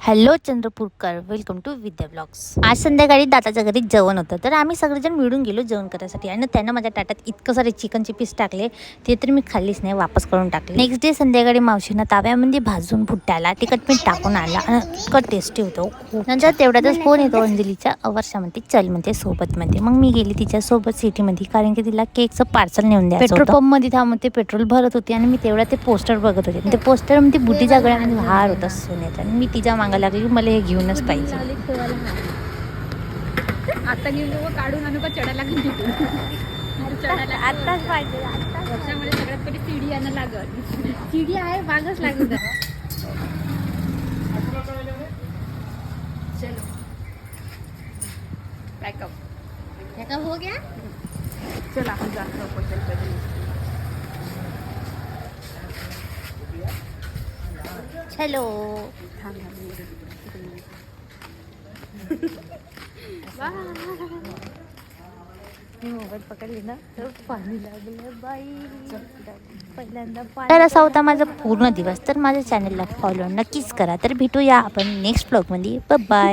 Hello चंद्रपूरकर, welcome to Vidya blogs. आज संध्याकाळी दादाच्या घरी जेवण होतं, तर आम्ही सगळेजण मिळून गेलो जेवण करायसाठी. आणि त्यानं माझ्या ताटात इतकं सारे चिकनचे पीस टाकले, ते तर मी खाल्लीच नाही, वापस करून टाकले. नेक्स्ट डे संध्याकाळी मावशीनं ताव्यामध्ये भाजून भुट्ट्याला तिखट मीठ टाकून आणला आणि इतकं टेस्टी होतं. नंतर तेवढ्यातच फोन येतो अंजलीच्या, वर्षामध्ये चल म्हणते सोबत मध्ये. मग मी गेली तिच्यासोबत सिटीमध्ये, कारण की तिला केकचं पार्सल नेऊन द्यायचं. पेट्रोल पंपमध्ये थांबून ते पेट्रोल भरत होते आणि मी तेवढ्या ते पोस्टर बघत होते. ते पोस्टर मध्ये बुद्धीच्या गळ्यामध्ये हार होता सोन्याचा, आणि मी तिच्या मागा लागली, मला हे घेऊनच पाहिजे. आता घेऊन काढून आणू का चढायला आताच पाहिजे. वर्षामध्ये सगळ्यात पहिले सीडी आणा लागत. सीडी आहे मागच लागत. चलो पॅकअप हो गया. चला आपण जातो. चलो. मी मोबाईल पकडली ना तर पाणी लागलं बाई. पहिल्यांदा तर असा होता माझा पूर्ण दिवस. तर माझ्या चॅनलला फॉलो नक्कीच करा. तर भेटूया आपण नेक्स्ट ब्लॉगमध्ये. बाय.